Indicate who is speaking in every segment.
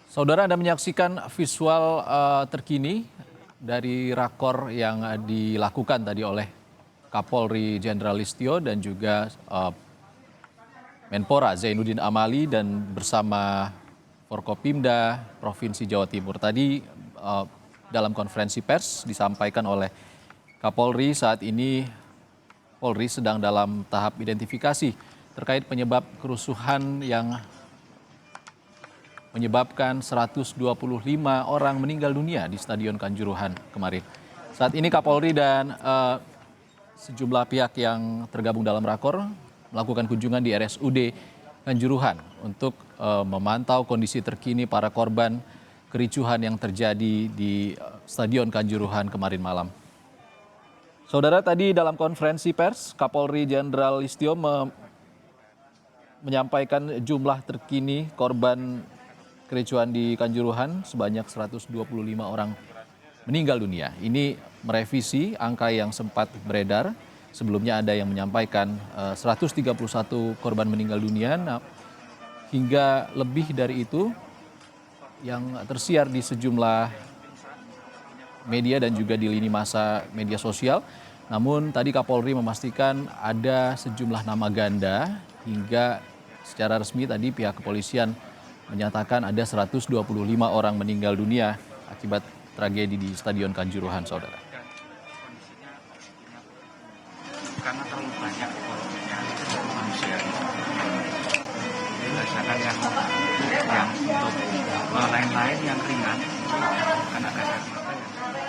Speaker 1: Saudara, Anda menyaksikan visual terkini dari rakor yang dilakukan tadi oleh Kapolri Jenderal Listio dan juga Menpora Zainuddin Amali dan bersama Forkopimda Provinsi Jawa Timur. Tadi dalam konferensi pers disampaikan oleh Kapolri saat ini Polri sedang dalam tahap identifikasi terkait penyebab kerusuhan yang menyebabkan 125 orang meninggal dunia di Stadion Kanjuruhan kemarin. Saat ini Kapolri dan sejumlah pihak yang tergabung dalam rakor melakukan kunjungan di RSUD Kanjuruhan untuk memantau kondisi terkini para korban kericuhan yang terjadi di Stadion Kanjuruhan kemarin malam. Saudara, tadi dalam konferensi pers, Kapolri Jenderal Listio menyampaikan jumlah terkini korban kericuhan di Kanjuruhan sebanyak 125 orang meninggal dunia. Ini merevisi angka yang sempat beredar. Sebelumnya ada yang menyampaikan 131 korban meninggal dunia, hingga lebih dari itu yang tersiar di sejumlah media dan juga di lini masa media sosial. Namun tadi Kapolri memastikan ada sejumlah nama ganda hingga secara resmi tadi pihak kepolisian menyatakan ada 125 orang meninggal dunia akibat tragedi di Stadion Kanjuruhan, saudara.
Speaker 2: Karena terlalu banyak korbannya manusia. Berdasarkan yang untuk lain-lain yang ringan akan ada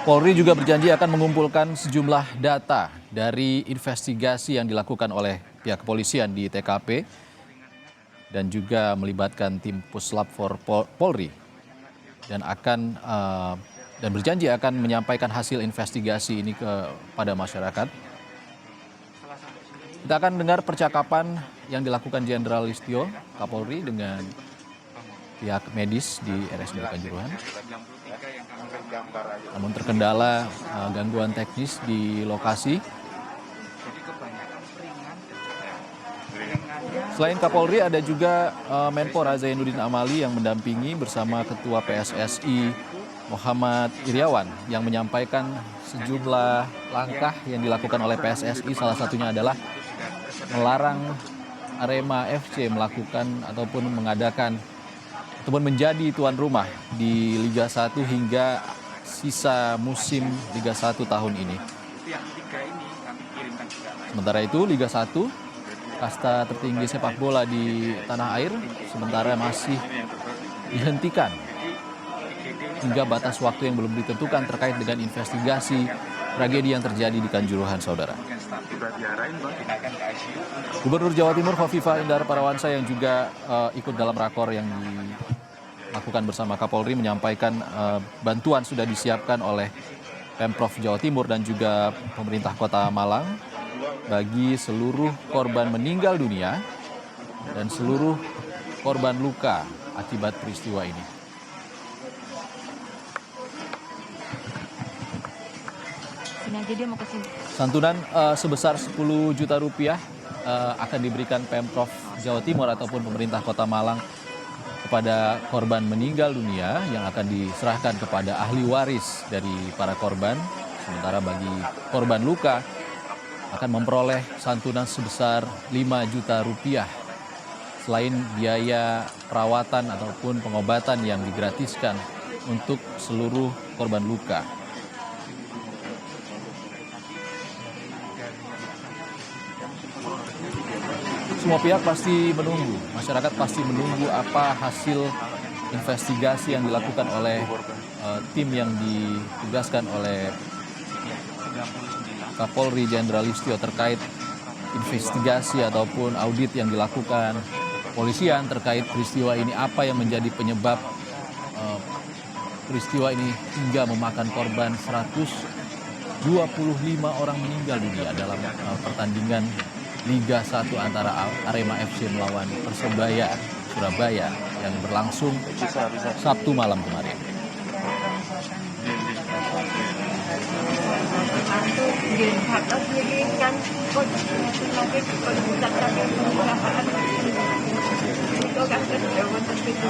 Speaker 1: Polri juga berjanji akan mengumpulkan sejumlah data dari investigasi yang dilakukan oleh pihak kepolisian di TKP dan juga melibatkan tim Puslap for Polri dan berjanji akan menyampaikan hasil investigasi ini kepada masyarakat. Kita akan dengar percakapan yang dilakukan Jenderal Listio Kapolri dengan pihak medis di RSUD Kanjuruhan. Namun terkendala gangguan teknis di lokasi. Selain Kapolri ada juga Menpora Zainuddin Amali yang mendampingi bersama Ketua PSSI Muhammad Iryawan yang menyampaikan sejumlah langkah yang dilakukan oleh PSSI, salah satunya adalah melarang Arema FC melakukan ataupun mengadakan ataupun menjadi tuan rumah di Liga 1 hingga sisa musim Liga 1 tahun ini. Sementara itu Liga 1, kasta tertinggi sepak bola di tanah air, sementara masih dihentikan hingga batas waktu yang belum ditentukan terkait dengan investigasi tragedi yang terjadi di Kanjuruhan, saudara. Gubernur Jawa Timur Khofifah Indar Parawansa yang juga ikut dalam rakor yang dilakukan bersama Kapolri menyampaikan bantuan sudah disiapkan oleh Pemprov Jawa Timur dan juga pemerintah Kota Malang bagi seluruh korban meninggal dunia dan seluruh korban luka akibat peristiwa ini. Santunan sebesar 10 juta rupiah akan diberikan Pemprov Jawa Timur ataupun pemerintah Kota Malang kepada korban meninggal dunia yang akan diserahkan kepada ahli waris dari para korban. Sementara bagi korban luka akan memperoleh santunan sebesar 5 juta rupiah. Selain biaya perawatan ataupun pengobatan yang digratiskan untuk seluruh korban luka. Semua pihak pasti menunggu, masyarakat pasti menunggu apa hasil investigasi yang dilakukan oleh tim yang ditugaskan oleh Kapolri Jenderal Listio terkait investigasi ataupun audit yang dilakukan polisian terkait peristiwa ini, apa yang menjadi penyebab peristiwa ini hingga memakan korban 125 orang meninggal dunia dalam pertandingan Liga 1 antara Arema FC melawan Persebaya Surabaya yang berlangsung Sabtu malam kemarin.
Speaker 3: Mantu dia harus dirikan pun lagi pengusaha lagi pengusahaan itu kan terjauh terpitu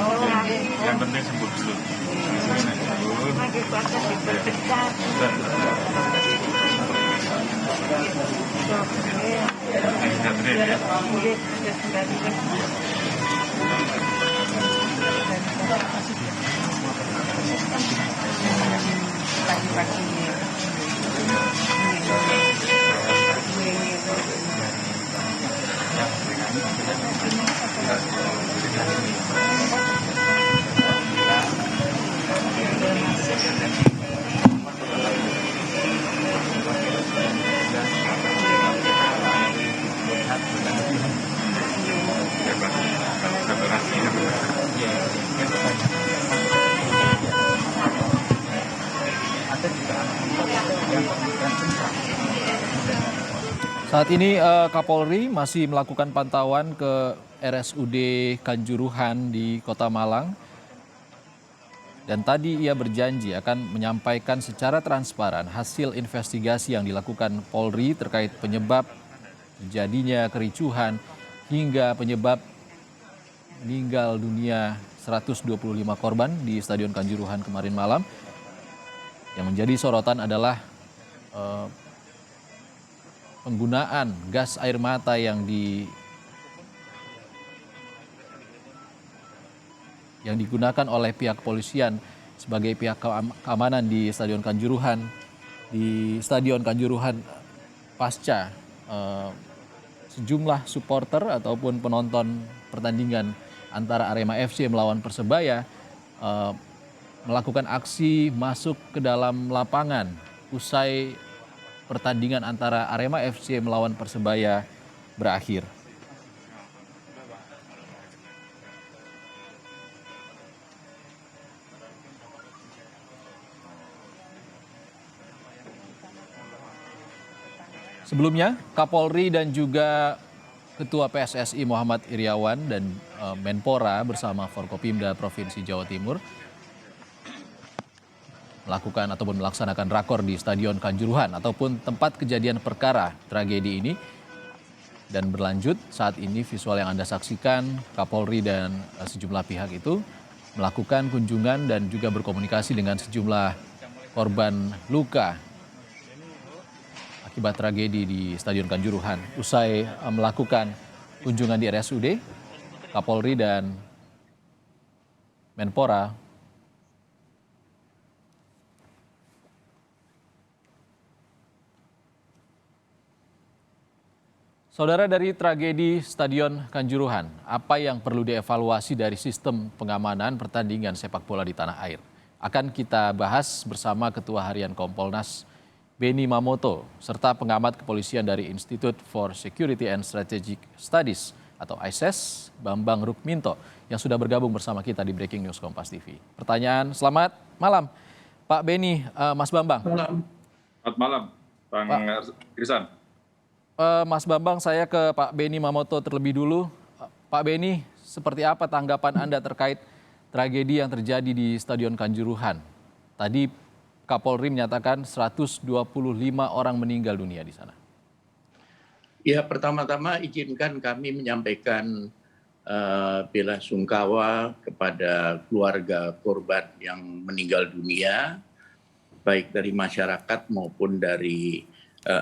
Speaker 2: Yang penting sembuh dulu.
Speaker 3: lagi kuasa diperketat.
Speaker 2: Catherine ya.
Speaker 1: Saat ini Kapolri masih melakukan pantauan ke RSUD Kanjuruhan di Kota Malang. Dan tadi ia berjanji akan menyampaikan secara transparan hasil investigasi yang dilakukan Polri terkait penyebab terjadinya kericuhan hingga penyebab meninggal dunia 125 korban di Stadion Kanjuruhan kemarin malam. Yang menjadi sorotan adalah penggunaan gas air mata yang digunakan oleh pihak kepolisian sebagai pihak keamanan di Stadion Kanjuruhan. Di Stadion Kanjuruhan pasca sejumlah supporter ataupun penonton pertandingan antara Arema FC melawan Persebaya melakukan aksi masuk ke dalam lapangan usai pertandingan antara Arema FC melawan Persebaya berakhir. Sebelumnya, Kapolri dan juga Ketua PSSI Muhammad Iriawan dan Menpora bersama Forkopimda Provinsi Jawa Timur melakukan ataupun melaksanakan rakor di Stadion Kanjuruhan ataupun tempat kejadian perkara tragedi ini. Dan berlanjut saat ini visual yang Anda saksikan, Kapolri dan sejumlah pihak itu melakukan kunjungan dan juga berkomunikasi dengan sejumlah korban luka akibat tragedi di Stadion Kanjuruhan. Usai melakukan kunjungan di RSUD, Kapolri dan Menpora Saudara, dari tragedi Stadion Kanjuruhan, apa yang perlu dievaluasi dari sistem pengamanan pertandingan sepak bola di tanah air? Akan kita bahas bersama Ketua Harian Kompolnas Beni Mamoto, serta pengamat kepolisian dari Institute for Security and Strategic Studies atau ISES, Bambang Rukminto, yang sudah bergabung bersama kita di Breaking News Kompas TV. Pertanyaan, selamat malam Pak Beni, Mas Bambang.
Speaker 4: Selamat malam, Bang Krisan.
Speaker 1: Mas Bambang, saya ke Pak Beni Mamoto terlebih dulu. Pak Beni, seperti apa tanggapan Anda terkait tragedi yang terjadi di Stadion Kanjuruhan? Tadi Kapolri menyatakan 125 orang meninggal dunia di sana.
Speaker 5: Ya, pertama-tama izinkan kami menyampaikan bela sungkawa kepada keluarga korban yang meninggal dunia, baik dari masyarakat maupun dari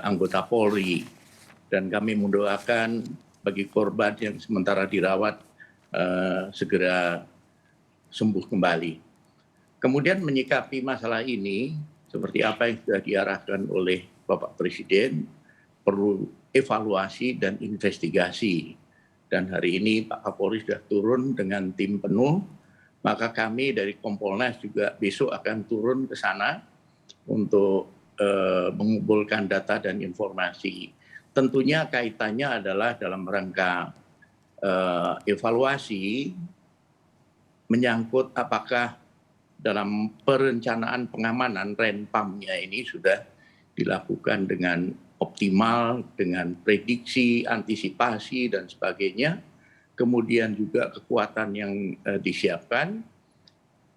Speaker 5: anggota Polri. Dan kami mendoakan bagi korban yang sementara dirawat segera sembuh kembali. Kemudian menyikapi masalah ini, seperti apa yang sudah diarahkan oleh Bapak Presiden, perlu evaluasi dan investigasi. Dan hari ini Pak Kapolri sudah turun dengan tim penuh, maka kami dari Kompolnas juga besok akan turun ke sana untuk mengumpulkan data dan informasi. Tentunya kaitannya adalah dalam rangka evaluasi menyangkut apakah dalam perencanaan pengamanan renpamnya ini sudah dilakukan dengan optimal, dengan prediksi, antisipasi dan sebagainya. Kemudian juga kekuatan yang disiapkan.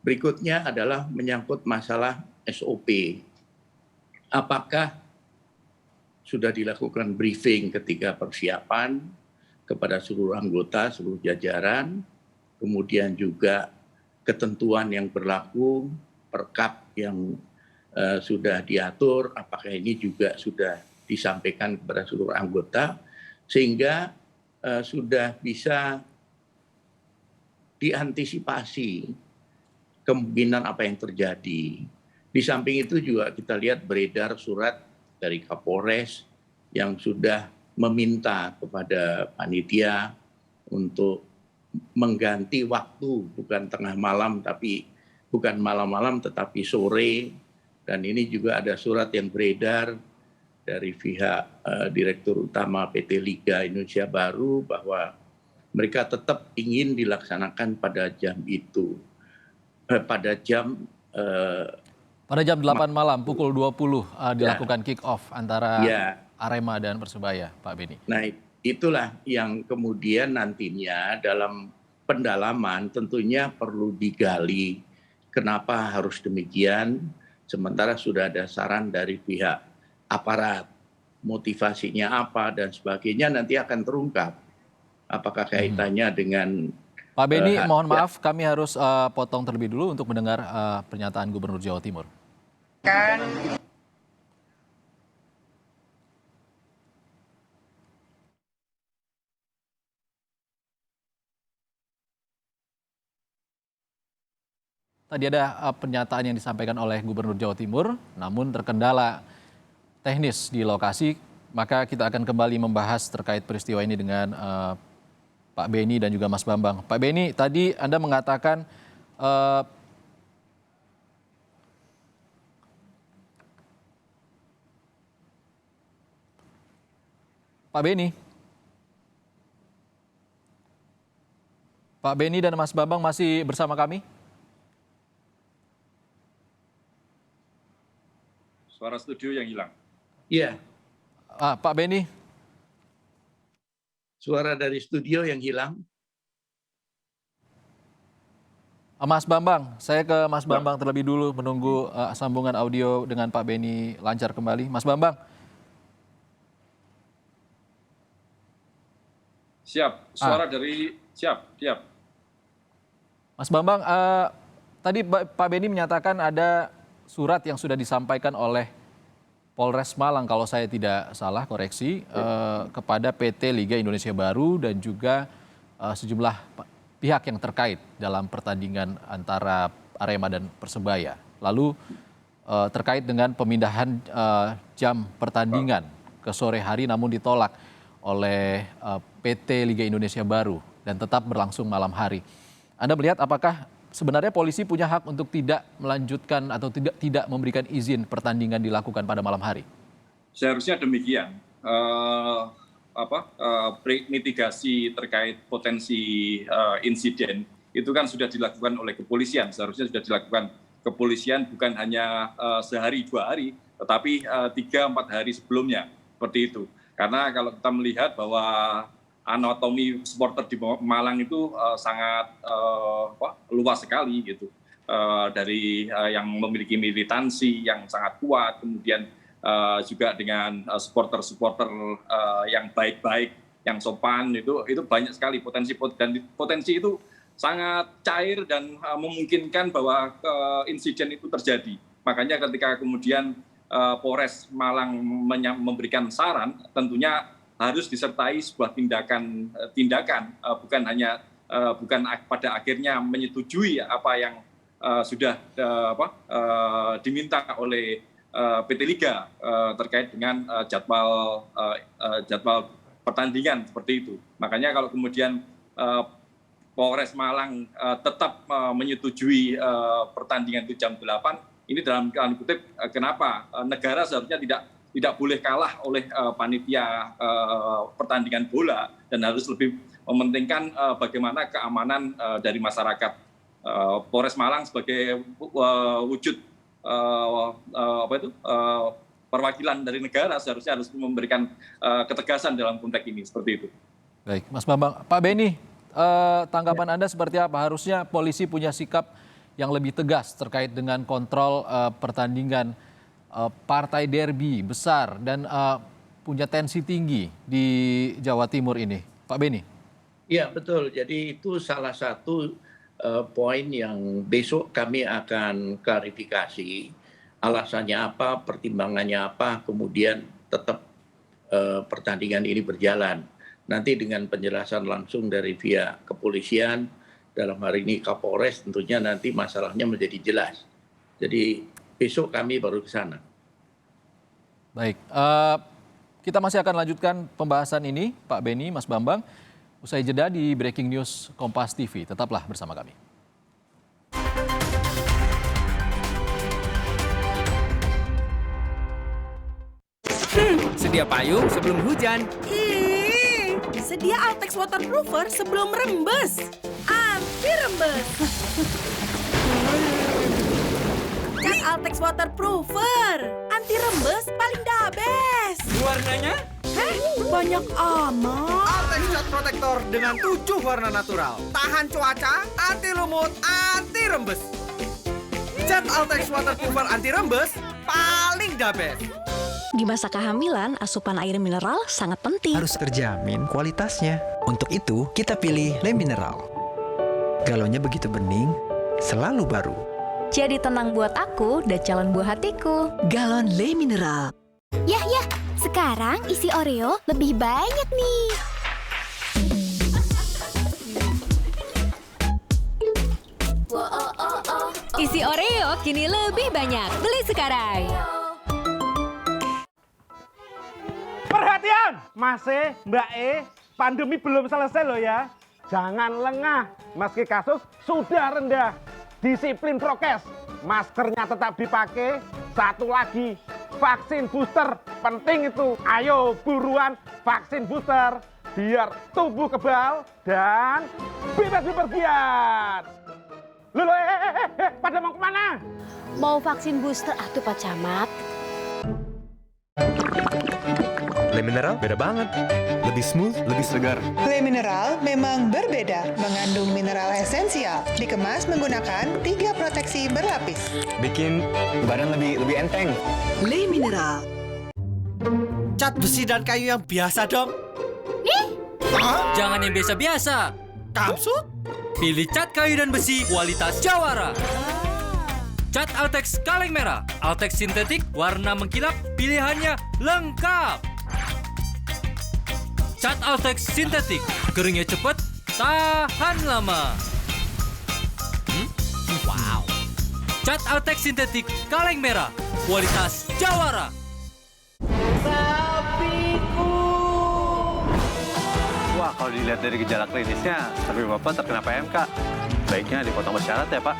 Speaker 5: Berikutnya adalah menyangkut masalah SOP. apakah sudah dilakukan briefing ketika persiapan kepada seluruh anggota, seluruh jajaran, kemudian juga ketentuan yang berlaku, perkap yang sudah diatur, apakah ini juga sudah disampaikan kepada seluruh anggota, sehingga sudah bisa diantisipasi kemungkinan apa yang terjadi. Di samping itu juga kita lihat beredar surat dari Kapolres yang sudah meminta kepada panitia untuk mengganti waktu, bukan tengah malam, tapi bukan malam-malam tetapi sore. Dan ini juga ada surat yang beredar dari pihak Direktur Utama PT Liga Indonesia Baru bahwa mereka tetap ingin dilaksanakan pada jam itu, pada jam
Speaker 1: 8 malam pukul 20 dilakukan kick off antara Arema dan Persebaya, Pak Beni.
Speaker 5: Nah, itulah yang kemudian nantinya dalam pendalaman tentunya perlu digali kenapa harus demikian, sementara sudah ada saran dari pihak aparat, motivasinya apa dan sebagainya nanti akan terungkap. Apakah kaitannya dengan
Speaker 1: Pak Beni, mohon maaf kami harus potong terlebih dulu untuk mendengar pernyataan Gubernur Jawa Timur. Tadi ada pernyataan yang disampaikan oleh Gubernur Jawa Timur, namun terkendala teknis di lokasi, maka kita akan kembali membahas terkait peristiwa ini dengan Pak Beni dan juga Mas Bambang. Pak Beni, tadi Anda mengatakan Pak Beni dan Mas Bambang masih bersama kami?
Speaker 4: Suara studio yang hilang.
Speaker 5: Iya,
Speaker 1: Pak Beni,
Speaker 5: suara dari studio yang hilang.
Speaker 1: Mas Bambang, saya ke Mas Bambang terlebih dulu menunggu sambungan audio dengan Pak Beni lancar kembali. Mas Bambang.
Speaker 4: Siap, suara dari siap.
Speaker 1: Mas Bambang, tadi Pak Beni menyatakan ada surat yang sudah disampaikan oleh Polres Malang, kalau saya tidak salah, koreksi, kepada PT Liga Indonesia Baru dan juga sejumlah pihak yang terkait dalam pertandingan antara Arema dan Persebaya. Lalu terkait dengan pemindahan jam pertandingan ke sore hari namun ditolak oleh PT Liga Indonesia Baru dan tetap berlangsung malam hari. Anda melihat apakah sebenarnya polisi punya hak untuk tidak melanjutkan atau tidak memberikan izin pertandingan dilakukan pada malam hari?
Speaker 4: Seharusnya demikian. Mitigasi terkait potensi insiden itu kan sudah dilakukan oleh kepolisian. Seharusnya sudah dilakukan kepolisian bukan hanya sehari 2 hari, tetapi 3-4 hari sebelumnya, seperti itu. Karena kalau kita melihat bahwa anatomi supporter di Malang itu sangat luas sekali gitu, dari yang memiliki militansi yang sangat kuat, kemudian juga dengan supporter yang baik-baik, yang sopan, itu banyak sekali potensi itu sangat cair dan memungkinkan bahwa insiden itu terjadi. Makanya ketika kemudian Polres Malang memberikan saran, tentunya harus disertai sebuah tindakan, bukan hanya pada akhirnya menyetujui apa yang sudah diminta oleh PT Liga terkait dengan jadwal pertandingan seperti itu. Makanya kalau kemudian Polres Malang tetap menyetujui pertandingan itu jam 8, ini dalam kutip kenapa negara seharusnya tidak boleh kalah oleh panitia pertandingan bola dan harus lebih mementingkan bagaimana keamanan dari masyarakat. Polres Malang sebagai wujud perwakilan dari negara seharusnya harus memberikan ketegasan dalam konteks ini, seperti itu.
Speaker 1: Baik, Mas Bambang. Pak Beni, tanggapan Anda seperti apa? Harusnya polisi punya sikap yang lebih tegas terkait dengan kontrol pertandingan partai derby besar dan punya tensi tinggi di Jawa Timur ini, Pak Beni?
Speaker 5: Iya betul, jadi itu salah satu poin yang besok kami akan klarifikasi alasannya apa, pertimbangannya apa, kemudian tetap pertandingan ini berjalan. Nanti dengan penjelasan langsung dari pihak kepolisian, dalam hari ini Kapolres, tentunya nanti masalahnya menjadi jelas. Jadi besok kami baru ke sana.
Speaker 1: Baik, kita masih akan lanjutkan pembahasan ini, Pak Beni, Mas Bambang, usai jeda di Breaking News Kompas TV. Tetaplah bersama kami.
Speaker 6: Sedia payung sebelum hujan.
Speaker 7: Ih, sedia Altex Waterproofer sebelum rembes. Anti rembes. Cat Altex Waterproofer. Anti rembes paling the best.
Speaker 6: Warnanya?
Speaker 7: Heh, banyak amat.
Speaker 6: Altex Cat Protector dengan 7 warna natural. Tahan cuaca, anti lumut, anti rembes. Cat Altex Waterproofer anti rembes paling the best.
Speaker 8: Di masa kehamilan, asupan air mineral sangat penting.
Speaker 9: Harus terjamin kualitasnya. Untuk itu, kita pilih Le Mineral. Galonnya begitu bening, selalu baru.
Speaker 8: Jadi tenang buat aku dan calon buah hatiku.
Speaker 9: Galon Le Mineral.
Speaker 10: Yah, sekarang isi Oreo lebih banyak nih.
Speaker 8: Isi Oreo kini lebih banyak. Beli sekarang.
Speaker 11: Perhatian, Mas E, Mbak E, pandemi belum selesai loh ya. Jangan lengah, meski kasus sudah rendah. Disiplin prokes, maskernya tetap dipakai. Satu lagi, vaksin booster, penting itu. Ayo buruan vaksin booster, biar tubuh kebal dan bebas bepergian. Loh, pada mau kemana?
Speaker 10: Mau vaksin booster atuh Pak Camat.
Speaker 12: Le Mineral beda banget. Lebih smooth, lebih segar.
Speaker 13: Le Mineral memang berbeda, mengandung mineral esensial, dikemas menggunakan 3 proteksi berlapis.
Speaker 12: Bikin badan lebih enteng.
Speaker 13: Le Mineral.
Speaker 6: Cat besi dan kayu yang biasa dong. Jangan yang biasa-biasa. Kamsut? Pilih cat kayu dan besi kualitas Jawara. Cat Altex kaleng merah, Altex sintetik warna mengkilap, pilihannya lengkap. Cat Altex sintetik, keringnya cepat, tahan lama. Wow. Cat Altex sintetik kaleng merah, kualitas Jawara.
Speaker 12: Wah, kalau dilihat dari gejala klinisnya, sapi Bapak terkena PMK. Baiknya dipotong bersyarat ya, Pak.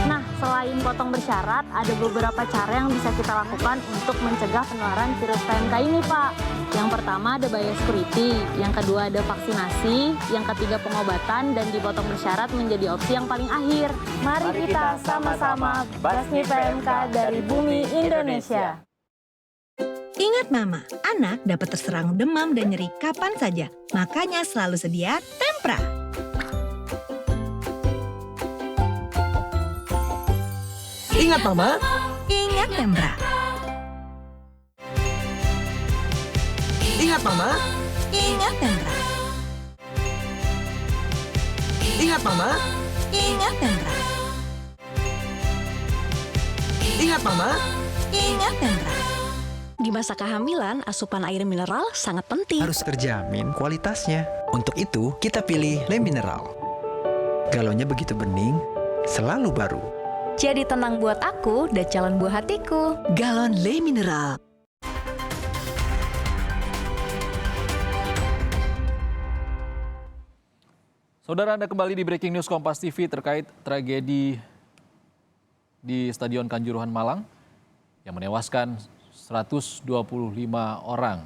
Speaker 10: Nah, selain potong bersyarat, ada beberapa cara yang bisa kita lakukan untuk mencegah penularan virus PMK ini, Pak. Yang pertama ada biosecurity, yang kedua ada vaksinasi, yang ketiga pengobatan, dan dipotong bersyarat menjadi opsi yang paling akhir. Mari kita sama-sama basmi PMK dari bumi Indonesia.
Speaker 7: Ingat Mama, anak dapat terserang demam dan nyeri kapan saja. Makanya selalu sedia Tempra.
Speaker 6: Ingat Mama,
Speaker 7: Ingat Tempra.
Speaker 6: ingat Mama,
Speaker 7: Ingat Tempra.
Speaker 6: ingat Mama,
Speaker 7: Ingat Tempra.
Speaker 6: ingat Mama.
Speaker 7: Ingat Tempra.
Speaker 8: Di masa kehamilan, asupan air mineral sangat penting.
Speaker 9: Harus terjamin kualitasnya. Untuk itu, kita pilih Le Mineral. Galonnya begitu bening, selalu baru.
Speaker 8: Jadi tenang buat aku dan calon buah hatiku.
Speaker 7: Galon Le Mineral.
Speaker 1: Saudara, Anda kembali di Breaking News Kompas TV terkait tragedi di Stadion Kanjuruhan Malang yang menewaskan 125 orang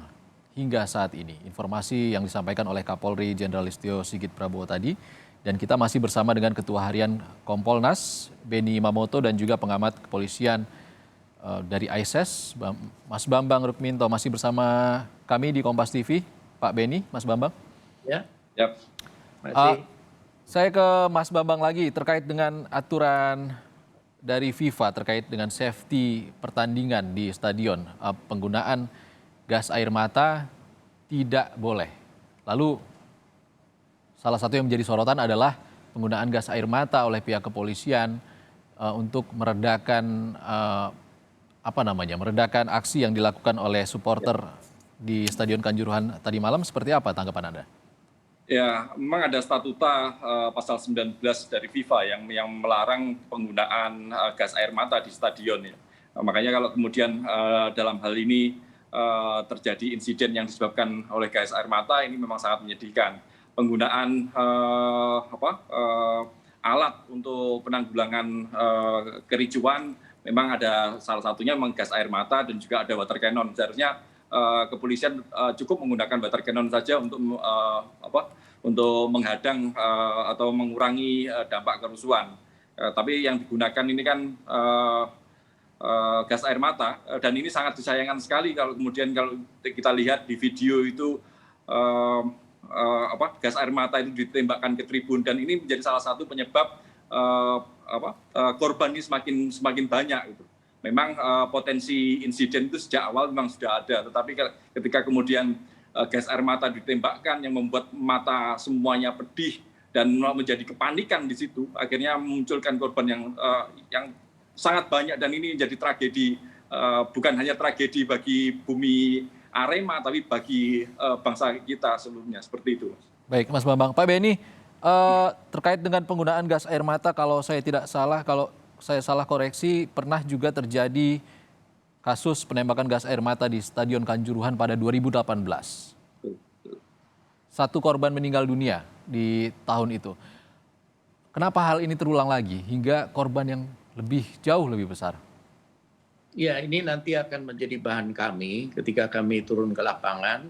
Speaker 1: hingga saat ini. Informasi yang disampaikan oleh Kapolri Jenderal Listio Sigit Prabowo tadi. Dan kita masih bersama dengan Ketua Harian Kompolnas, Beni Mamoto, dan juga pengamat kepolisian dari ISES, Mas Bambang Rukminto, masih bersama kami di Kompas TV. Pak Beni, Mas Bambang.
Speaker 5: Ya, masih.
Speaker 1: Saya ke Mas Bambang lagi terkait dengan aturan dari FIFA terkait dengan safety pertandingan di stadion. Penggunaan gas air mata tidak boleh. Lalu salah satu yang menjadi sorotan adalah penggunaan gas air mata oleh pihak kepolisian untuk meredakan meredakan aksi yang dilakukan oleh supporter di Stadion Kanjuruhan tadi malam. Seperti apa tanggapan Anda?
Speaker 4: Ya, memang ada statuta pasal 19 dari FIFA yang melarang penggunaan gas air mata di stadion ya. Makanya kalau kemudian dalam hal ini terjadi insiden yang disebabkan oleh gas air mata, ini memang sangat menyedihkan. Penggunaan alat untuk penanggulangan kericuan memang ada salah satunya memang gas air mata dan juga ada water cannon. Seharusnya kepolisian cukup menggunakan water cannon saja untuk menghadang atau mengurangi dampak kerusuhan. Tapi yang digunakan ini kan gas air mata, dan ini sangat disayangkan sekali kalau kemudian kalau kita lihat di video itu gas air mata itu ditembakkan ke tribun, dan ini menjadi salah satu penyebab korban ini semakin banyak gitu. Memang potensi insiden itu sejak awal memang sudah ada, tetapi ketika kemudian gas air mata ditembakkan yang membuat mata semuanya pedih dan menjadi kepanikan di situ, akhirnya memunculkan korban yang sangat banyak, dan ini menjadi tragedi, bukan hanya tragedi bagi bumi Arema tapi bagi bangsa kita sebelumnya, seperti itu.
Speaker 1: Baik, Mas Bambang. Pak Benny, terkait dengan penggunaan gas air mata, kalau saya tidak salah, kalau saya salah koreksi, pernah juga terjadi kasus penembakan gas air mata di Stadion Kanjuruhan pada 2018. Satu korban meninggal dunia di tahun itu. Kenapa hal ini terulang lagi hingga korban yang jauh lebih besar?
Speaker 5: Ya, ini nanti akan menjadi bahan kami ketika kami turun ke lapangan,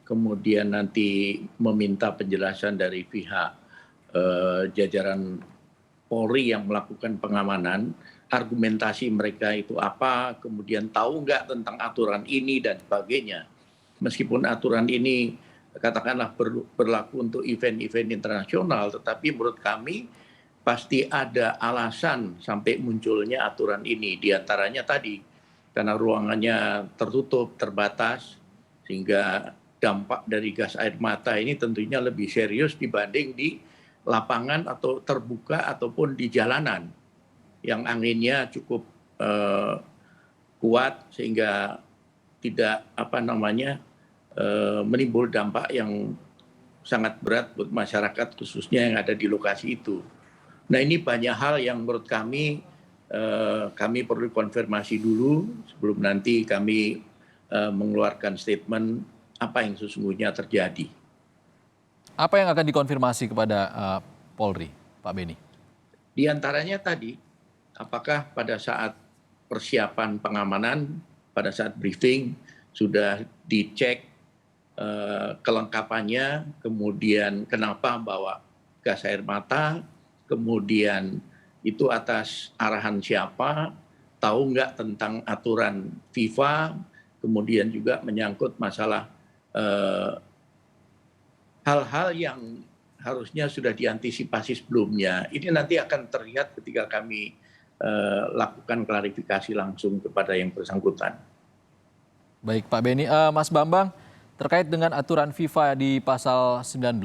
Speaker 5: kemudian nanti meminta penjelasan dari pihak jajaran Polri yang melakukan pengamanan, argumentasi mereka itu apa, kemudian tahu nggak tentang aturan ini dan sebagainya. Meskipun aturan ini katakanlah berlaku untuk event-event internasional, tetapi menurut kami pasti ada alasan sampai munculnya aturan ini. Di antaranya tadi, karena ruangannya tertutup, terbatas, sehingga dampak dari gas air mata ini tentunya lebih serius dibanding di lapangan atau terbuka ataupun di jalanan yang anginnya cukup kuat sehingga tidak menimbul dampak yang sangat berat buat masyarakat khususnya yang ada di lokasi itu. Nah, ini banyak hal yang menurut kami perlu konfirmasi dulu sebelum nanti kami mengeluarkan statement apa yang sesungguhnya terjadi.
Speaker 1: Apa yang akan dikonfirmasi kepada Polri, Pak Benny?
Speaker 5: Di antaranya tadi, apakah pada saat persiapan pengamanan, pada saat briefing, sudah dicek kelengkapannya, kemudian kenapa bawa gas air mata, kemudian itu atas arahan siapa, tahu nggak tentang aturan FIFA, kemudian juga menyangkut masalah hal-hal yang harusnya sudah diantisipasi sebelumnya. Ini nanti akan terlihat ketika kami lakukan klarifikasi langsung kepada yang bersangkutan.
Speaker 1: Baik, Pak Benny. Mas Bambang, terkait dengan aturan FIFA di pasal 19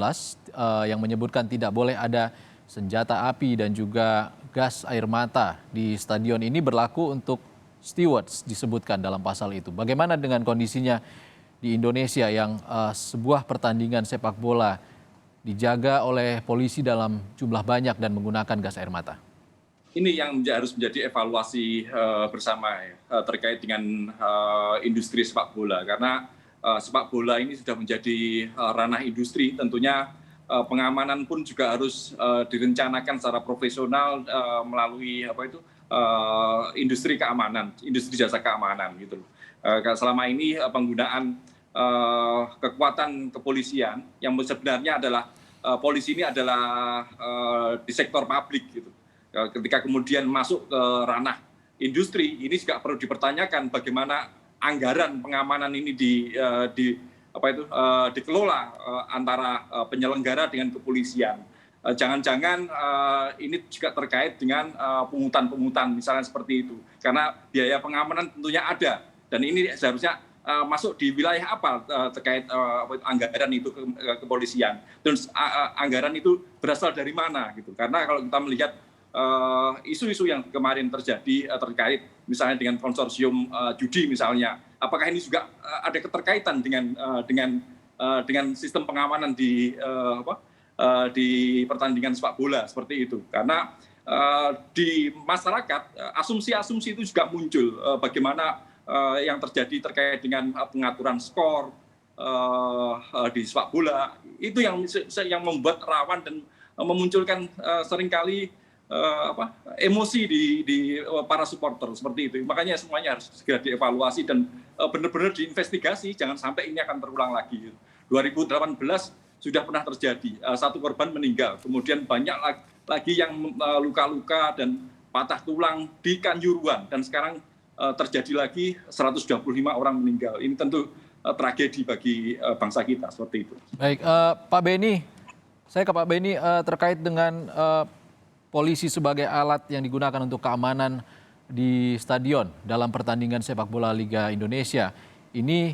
Speaker 1: yang menyebutkan tidak boleh ada senjata api dan juga gas air mata di stadion, ini berlaku untuk stewards disebutkan dalam pasal itu. Bagaimana dengan kondisinya di Indonesia yang sebuah pertandingan sepak bola dijaga oleh polisi dalam jumlah banyak dan menggunakan gas air mata?
Speaker 4: Ini yang harus menjadi evaluasi bersama terkait dengan industri sepak bola, karena sepak bola ini sudah menjadi ranah industri. Tentunya pengamanan pun juga harus direncanakan secara profesional melalui industri keamanan, industri jasa keamanan gitu. Selama ini penggunaan kekuatan kepolisian yang sebenarnya adalah polisi ini adalah di sektor publik gitu. Ketika kemudian masuk ke ranah industri, ini juga perlu dipertanyakan bagaimana anggaran pengamanan ini dikelola antara penyelenggara dengan kepolisian. Jangan-jangan ini juga terkait dengan pungutan-pungutan misalnya seperti itu. Karena biaya pengamanan tentunya ada. Dan ini seharusnya masuk di wilayah apa terkait anggaran itu ke kepolisian. Terus anggaran itu berasal dari mana gitu. Karena kalau kita melihat isu-isu yang kemarin terjadi terkait misalnya dengan konsorsium judi misalnya, apakah ini juga ada keterkaitan dengan sistem pengamanan di pertandingan sepak bola seperti itu. Karena di masyarakat asumsi-asumsi itu juga muncul bagaimana yang terjadi terkait dengan pengaturan skor di sepak bola, itu yang membuat rawan dan memunculkan seringkali emosi di para supporter seperti itu. Makanya semuanya harus segera dievaluasi dan benar-benar diinvestigasi, jangan sampai ini akan terulang lagi. 2018 sudah pernah terjadi, 1 korban meninggal, kemudian banyak lagi yang luka-luka dan patah tulang di Kanjuruhan, dan sekarang terjadi lagi 125 orang meninggal. Ini tentu tragedi bagi bangsa kita seperti itu.
Speaker 1: Baik, Pak Beni, saya ke Pak Beni terkait dengan polisi sebagai alat yang digunakan untuk keamanan di stadion dalam pertandingan sepak bola Liga Indonesia. Ini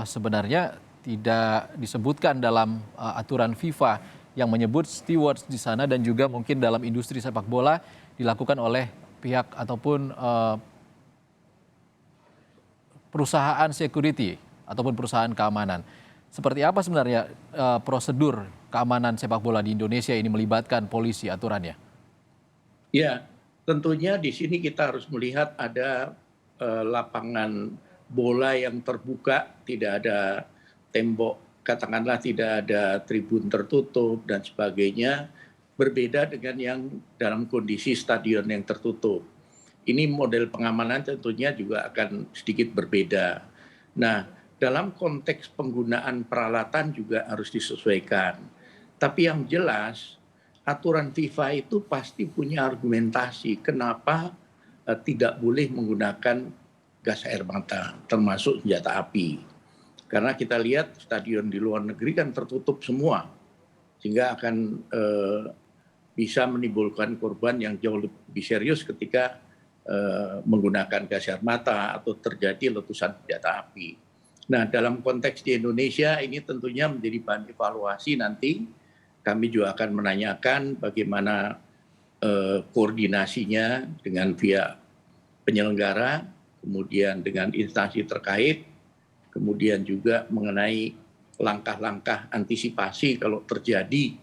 Speaker 1: sebenarnya tidak disebutkan dalam aturan FIFA yang menyebut stewards di sana, dan juga mungkin dalam industri sepak bola dilakukan oleh pihak ataupun perusahaan security ataupun perusahaan keamanan. Seperti apa sebenarnya prosedur keamanan sepak bola di Indonesia ini melibatkan polisi aturannya?
Speaker 5: Ya, tentunya di sini kita harus melihat ada lapangan bola yang terbuka, tidak ada tembok, katakanlah tidak ada tribun tertutup dan sebagainya, berbeda dengan yang dalam kondisi stadion yang tertutup. Ini model pengamanan tentunya juga akan sedikit berbeda. Nah, dalam konteks penggunaan peralatan juga harus disesuaikan. Tapi yang jelas, aturan FIFA itu pasti punya argumentasi kenapa tidak boleh menggunakan gas air mata, termasuk senjata api. Karena kita lihat stadion di luar negeri kan tertutup semua, sehingga akan bisa menimbulkan korban yang jauh lebih serius ketika menggunakan gas air mata atau terjadi letusan senjata api. Nah, dalam konteks di Indonesia ini tentunya menjadi bahan evaluasi nanti. Kami juga akan menanyakan bagaimana koordinasinya dengan pihak penyelenggara, kemudian dengan instansi terkait, kemudian juga mengenai langkah-langkah antisipasi kalau terjadi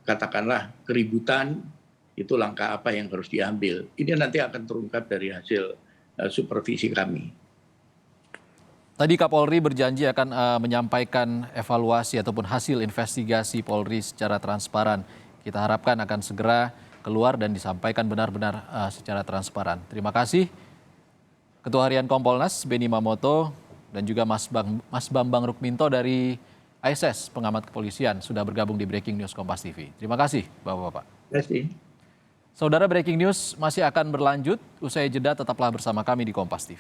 Speaker 5: katakanlah keributan, itu langkah apa yang harus diambil. Ini nanti akan terungkap dari hasil supervisi kami.
Speaker 1: Tadi Kapolri berjanji akan menyampaikan evaluasi ataupun hasil investigasi Polri secara transparan. Kita harapkan akan segera keluar dan disampaikan benar-benar secara transparan. Terima kasih Ketua Harian Kompolnas Beni Mamoto dan juga Mas Bambang Rukminto dari ISS Pengamat Kepolisian sudah bergabung di Breaking News Kompas TV. Terima kasih Bapak-Bapak.
Speaker 5: Terima kasih.
Speaker 1: Saudara, Breaking News masih akan berlanjut. Usai jeda tetaplah bersama kami di Kompas TV.